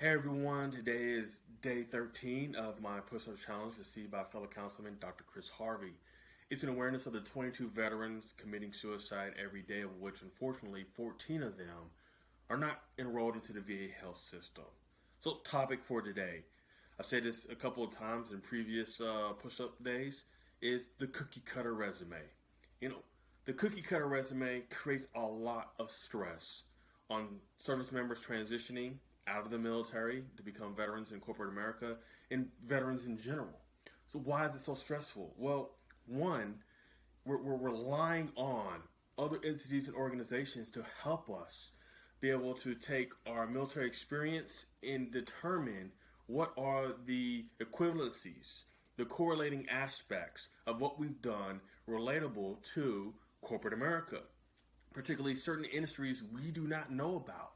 Hey everyone, today is day 13 of my push-up challenge received by fellow councilman Dr. Chris Harvey. It's an awareness of the 22 veterans committing suicide every day, of which unfortunately 14 of them are not enrolled into the VA health system. So topic for today, I've said this a couple of times in previous push-up days, is the cookie cutter resume. The cookie cutter resume creates a lot of stress on service members transitioning out of the military to become veterans in corporate America and veterans in general. So why is it so stressful? Well, one, we're relying on other entities and organizations to help us be able to take our military experience and determine what are the equivalencies, the correlating aspects of what we've done relatable to corporate America, particularly certain industries we do not know about,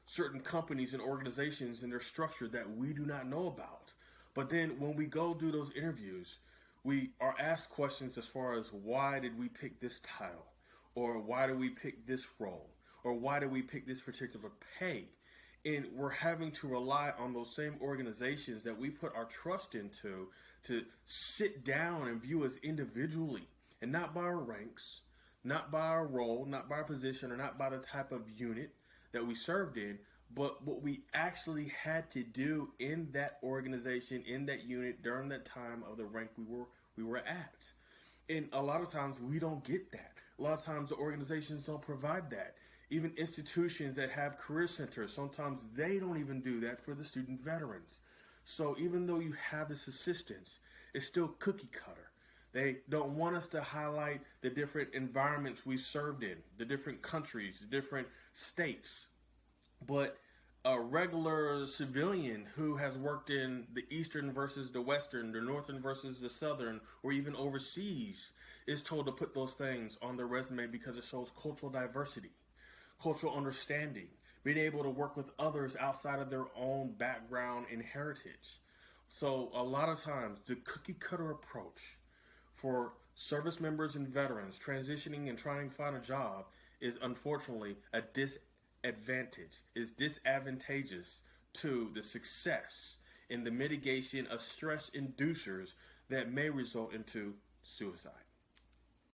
certain companies and organizations and their structure that we do not know about. But then when we go do those interviews, we are asked questions as far as why did we pick this title, or why did we pick this role, or why did we pick this particular pay. And we're having to rely on those same organizations that we put our trust into to sit down and view us individually and not by our ranks, not by our role, not by our position, or not by the type of unit that we served in, but what we actually had to do in that organization, in that unit, during that time of the rank we were at. And a lot of times we don't get that. A lot of times the organizations don't provide that. Even institutions that have career centers, sometimes they don't even do that for the student veterans. So even though you have this assistance, it's still cookie cutter. They don't want us to highlight the different environments we served in, the different countries, the different states. But a regular civilian who has worked in the Eastern versus the Western, the Northern versus the Southern, or even overseas, is told to put those things on their resume because it shows cultural diversity, cultural understanding, being able to work with others outside of their own background and heritage. So a lot of times the cookie cutter approach for service members and veterans transitioning and trying to find a job is unfortunately a is disadvantageous to the success in the mitigation of stress inducers that may result into suicide.